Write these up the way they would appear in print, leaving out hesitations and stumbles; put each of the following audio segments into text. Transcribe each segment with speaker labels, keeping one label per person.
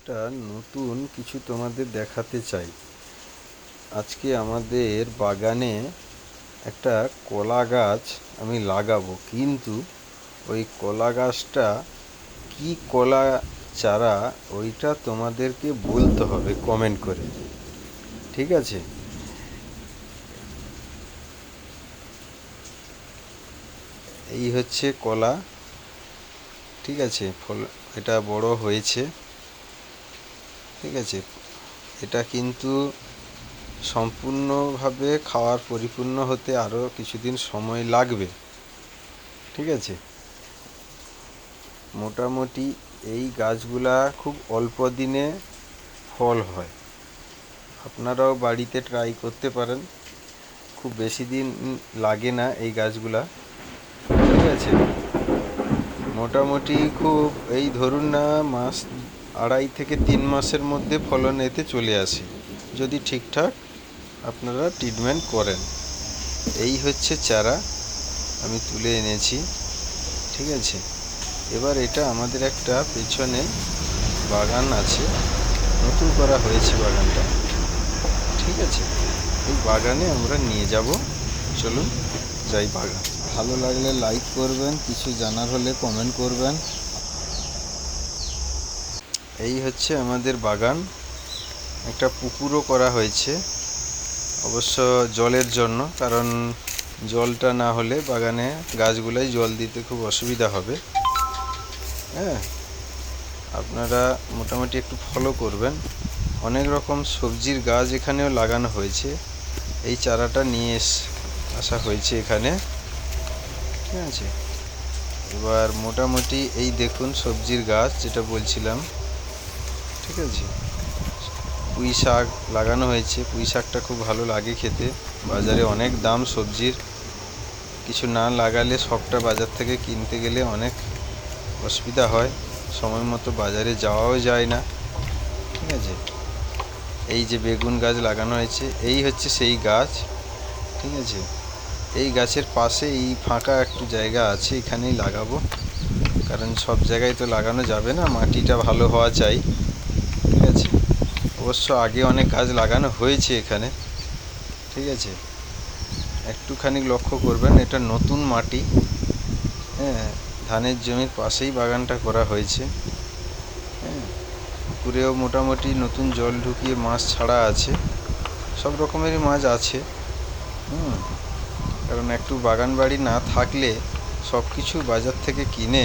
Speaker 1: একটা নতুন কিছু তোমাদের দেখাতে চাই। আজকে আমাদের বাগানে একটা কলা গাছ আমি লাগাবো, কিন্তু ওই কলা গাছটা কি কলা চারা ওইটা তোমাদেরকে বলতে হবে কমেন্ট করে, ঠিক আছে? এই হচ্ছে কলা, ঠিক আছে? ফল এটা বড় হয়েছে, ঠিক আছে? এটা কিন্তু সম্পূর্ণভাবে খাওয়ার পরিপূর্ণ হতে আরও কিছুদিন সময় লাগবে, ঠিক আছে? মোটামুটি এই গাছগুলা খুব অল্প দিনে ফল হয়। আপনারাও বাড়িতে ট্রাই করতে পারেন, খুব বেশি দিন লাগে না এই গাছগুলা, ঠিক আছে? মোটামুটি খুব এই ধরুন না মাস 2.5 থেকে 3 মাসের মধ্যে ফলন এতে চলে আসে, যদি ঠিকঠাক আপনারা ট্রিটমেন্ট করেন। এই হচ্ছে চারা আমি তুলে এনেছি, ঠিক আছে? এবার এটা আমাদের একটা পেছনে বাগান আছে, নতুন করা হয়েছে বাগানটা, ঠিক আছে? এই বাগানে আমরা নিয়ে যাব, চলুন যাই বাগান। ভালো লাগলে লাইক করবেন, কিছু জানার হলে কমেন্ট করবেন। এই হচ্ছে আমাদের বাগান, একটা পুকুরও করা হয়েছে, অবশ্য জলের জন্য, কারণ জলটা না হলে বাগানে গাছগুলোয় জল দিতে খুব অসুবিধা হবে। হ্যাঁ, আপনারা মোটামুটি একটু ফলো করবেন। অনেক রকম সবজির গাছ এখানেও লাগানো হয়েছে, এই চারাটা নিয়ে আসা হয়েছে এখানে, ঠিক আছে? এবার মোটামুটি এই দেখুন সবজির গাছ যেটা বলছিলাম, ঠিক আছে? পুঁই শাক লাগানো হয়েছে, পুঁই শাকটা খুব ভালো লাগে খেতে। বাজারে অনেক দাম সবজির, কিছু না লাগালে সবটা বাজার থেকে কিনতে গেলে অনেক অসুবিধা হয়, সময় মতো বাজারে যাওয়াও যায় না, ঠিক আছে? এই যে বেগুন গাছ লাগানো হয়েছে, এই হচ্ছে সেই গাছ, ঠিক আছে? এই গাছের পাশে এই ফাঁকা একটু জায়গা আছে, এখানেই লাগাবো, কারণ সব জায়গায় তো লাগানো যাবে না, মাটিটা ভালো হওয়া চাই, ঠিক আছে? অবশ্য আগে অনেক গাছ লাগানো হয়েছে এখানে, ঠিক আছে? একটুখানি লক্ষ্য করবেন, এটা নতুন মাটি, হ্যাঁ, ধানের জমির পাশেই বাগানটা করা হয়েছে। হ্যাঁ, পুকুরেও মোটামুটি নতুন জল ঢুকিয়ে মাছ ছাড়া আছে, সব রকমেরই মাছ আছে। কারণ একটু বাগান বাড়ি না থাকলে সব কিছু বাজার থেকে কিনে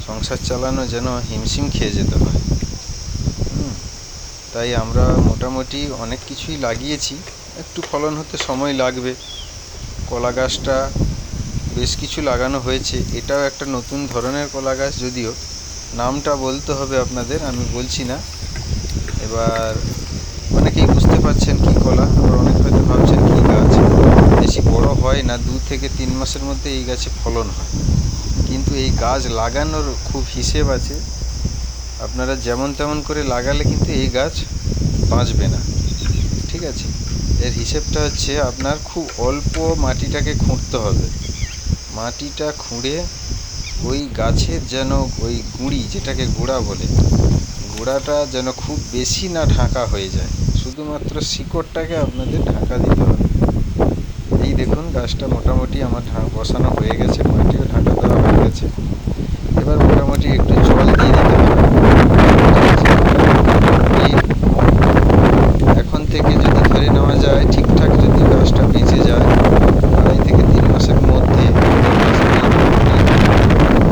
Speaker 1: সংসার চালানো যেন হিমশিম খেয়ে যেতে হয়। তাই আমরা মোটামুটি অনেক কিছুই লাগিয়েছি, একটু ফলন হতে সময় লাগবে। কলা গাছটা বেশ কিছু লাগানো হয়েছে, এটাও একটা নতুন ধরনের কলা গাছ, যদিও নামটা বলতে হবে আপনাদের, আমি বলছি না। এবার অনেকেই বুঝতে পারছেন কী কলা, আবার অনেক হয়তো ভাবছেন কী গাছ। বেশি বড় হয় না, 2 থেকে 3 মাসের মধ্যে এই গাছে ফলন হয়, কিন্তু এই গাছ লাগানোর খুব হিসেব আছে। আপনারা যেমন তেমন করে লাগালে কিন্তু এই গাছ বাঁচবে না, ঠিক আছে? এর হিসেবটা হচ্ছে আপনার খুব অল্প মাটিটাকে খুঁড়তে হবে, মাটিটা খুঁড়ে ওই গাছের যেন ওই গুঁড়ি, যেটাকে গোড়া বলে, গোড়াটা যেন খুব বেশি না ঢাকা হয়ে যায়, শুধুমাত্র শিকড়টাকে আপনাদের ঢাকা দিতে হবে। এই দেখুন গাছটা মোটামুটি আমার বসানো হয়ে গেছে, মাটিও ঢাকা দেওয়া হয়ে গেছে। এবার মোটামুটি একটু জল দিয়ে দিতে হবে। এখন থেকে যদি ধরে নেওয়া যায় ঠিকঠাক, যদি গাছটা বেঁচে যায় 2.5 থেকে 3 মাসের মধ্যে,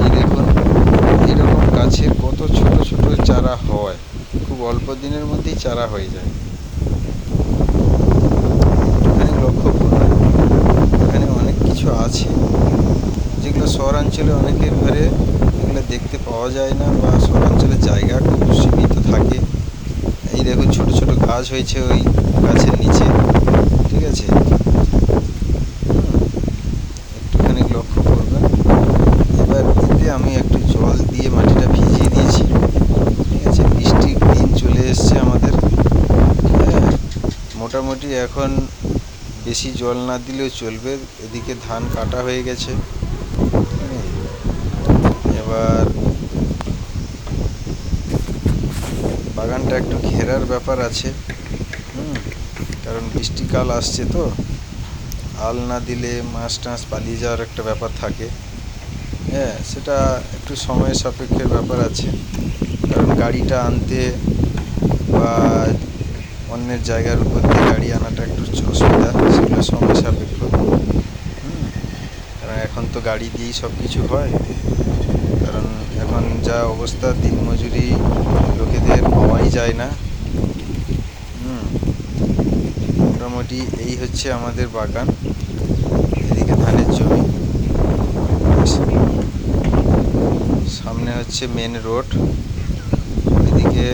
Speaker 1: এই দেখুন এরকম গাছের কত ছোট ছোট চারা হয়, খুব অল্প দিনের মধ্যেই চারা হয়ে যায়। এখানে লক্ষ্য করুন, এখানে অনেক কিছু আছে যেগুলো শহরাঞ্চলে অনেকের ঘরে এগুলো দেখতে পাওয়া যায় না, বা শহরাঞ্চলের জায়গা খুব সীমিত থাকে। এই দেখুন ছোট ছোট গাছ হয়েছে ওই গাছের নিচে, ঠিক আছে? একটুখানি লক্ষ্য করবেন। এবার এতে আমি একটু জল দিয়ে মাটিটা ভিজিয়ে দিয়েছি, ঠিক আছে? বৃষ্টির দিন চলে এসছে আমাদের, হ্যাঁ, মোটামুটি এখন বেশি জল না দিলেও চলবে। এদিকে ধান কাটা হয়ে গেছে, এবার বাগানটা একটু ঘেরার ব্যাপার আছে, কারণ বৃষ্টিকাল আসছে তো, আল না দিলে মাছ টাছ পালিয়ে যাওয়ার একটা ব্যাপার থাকে। হ্যাঁ, সেটা একটু সময় সাপেক্ষের ব্যাপার আছে, কারণ গাড়িটা আনতে বা অন্যের জায়গার উপর দিয়ে গাড়ি আনাটা একটু অসুবিধা, সেগুলো সময় সাপেক্ষ। কারণ এখন তো গাড়ি দিয়েই সব কিছু হয়, কারণ এখন যা অবস্থা দিনমজুরি লোকেদের পাওয়াই যায় না। মোটামুটি এই হচ্ছে আমাদের বাগান। এদিকে ধানের জমি, সামনে হচ্ছে মেন রোড। এদিকে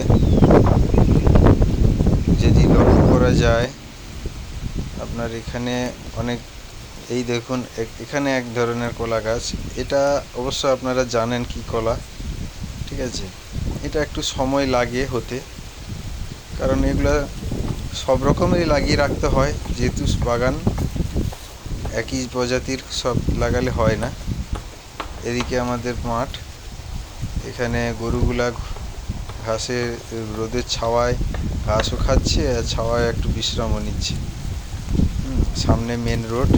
Speaker 1: যদি লক্ষ্য করা যায় আপনার এখানে অনেক, এই দেখুন এখানে এক ধরনের কলা গাছ, এটা অবশ্য আপনারা জানেন কি কলা, ঠিক আছে। এটা একটু সময় লাগে হতে, কারণ এগুলা সব রকমেরই লাগিয়ে রাখতে হয়, যেহেতু বাগান একই প্রজাতির সব লাগালে হয় না। এদিকে আমাদের মাঠ, এখানে গরুগুলা ঘাসে রোদের ছাওয়ায় ঘাসও খাচ্ছে আর ছাওয়ায় একটু বিশ্রামও নিচ্ছে। সামনে মেন রোড।